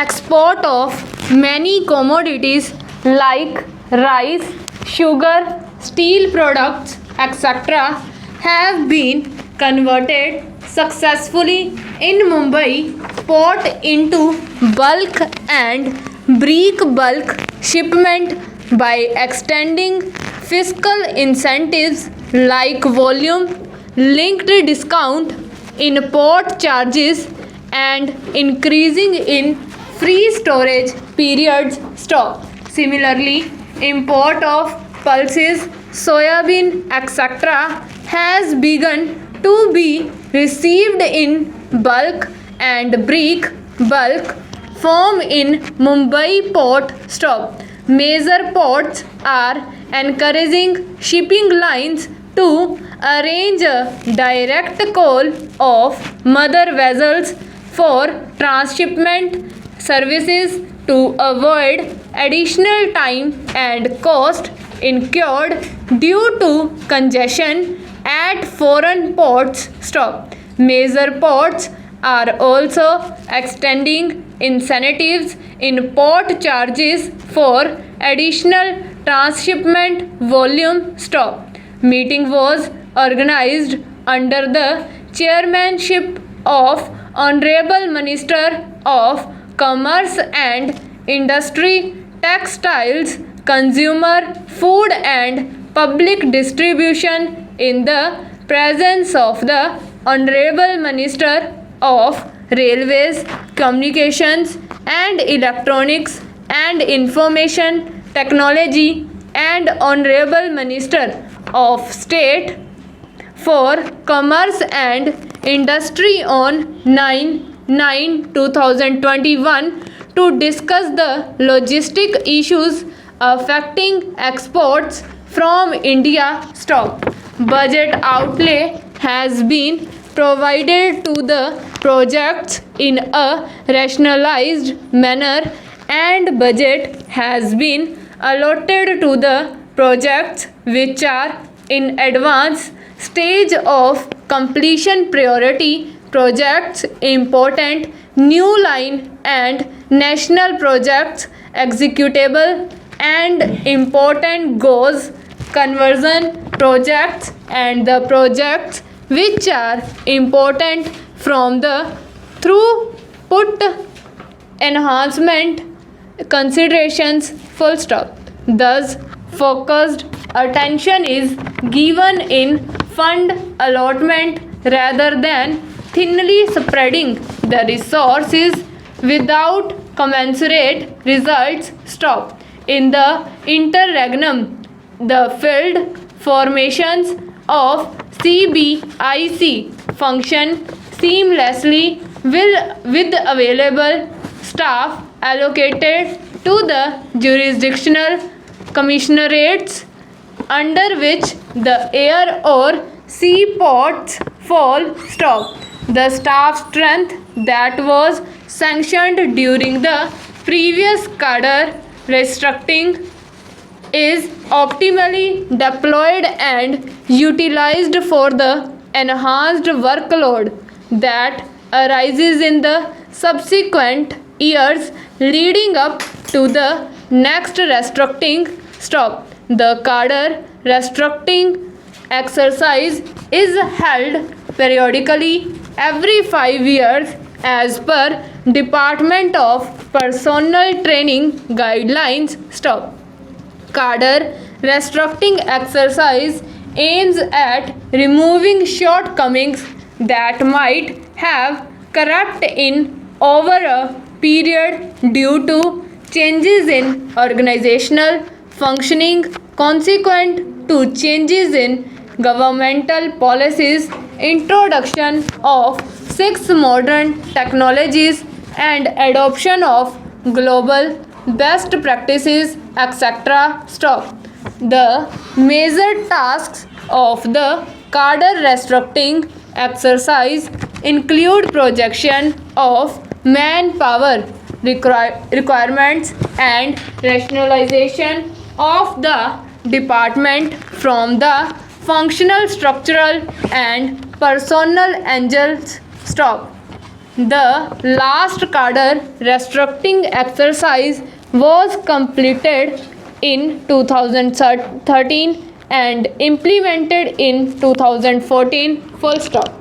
export of many commodities like rice, sugar, steel products, etc., have been converted successfully in Mumbai port into bulk and brick bulk shipment by extending fiscal incentives like volume linked discount in port charges and increasing in free storage periods stock. Similarly, import of pulses, soybean, etc. has begun to be received in bulk and brick bulk form in Mumbai port stop. Major ports are encouraging shipping lines to arrange a direct call of mother vessels for transshipment services to avoid additional time and cost incurred due to congestion at foreign ports stop. Major ports are also extending incentives in port charges for additional transshipment volume stop. Meeting was organized under the chairmanship of Honorable Minister of Commerce and Industry, Textiles, Consumer, Food and Public Distribution in the presence of the Honorable Minister of Railways, Communications and Electronics and Information Technology and Honorable Minister of State for Commerce and Industry on 9/9/2021 to discuss the logistic issues affecting exports from India stop. Budget outlay has been provided to the projects in a rationalized manner and budget has been allotted to the projects which are in advanced stage of completion. Priority projects, important new line and national projects executable and important goes conversion projects and the projects which are important from the throughput enhancement considerations full stop. Thus, focused attention is given in fund allotment rather than thinly spreading the resources without commensurate results stop. In the interregnum, the field formations of CBIC function seamlessly with available staff allocated to the jurisdictional commissionerates under which the air or sea ports fall stop. The staff strength that was sanctioned during the previous cadre restructuring is optimally deployed and utilized for the enhanced workload that arises in the subsequent years leading up to the next restructuring stop. The cadre restructuring exercise is held periodically every 5 years as per Department of Personnel Training guidelines stop. Cadre restructuring exercise aims at removing shortcomings that might have crept in over a period due to changes in organizational functioning consequent to changes in governmental policies, introduction of 6 modern technologies and adoption of global best practices, etc. stop. The major tasks of the cadre restructuring exercise include projection of manpower requirements and rationalization of the department from the functional, structural and personnel angles stop. The last cadre restructuring exercise was completed in 2013 and implemented in 2014. Full stop.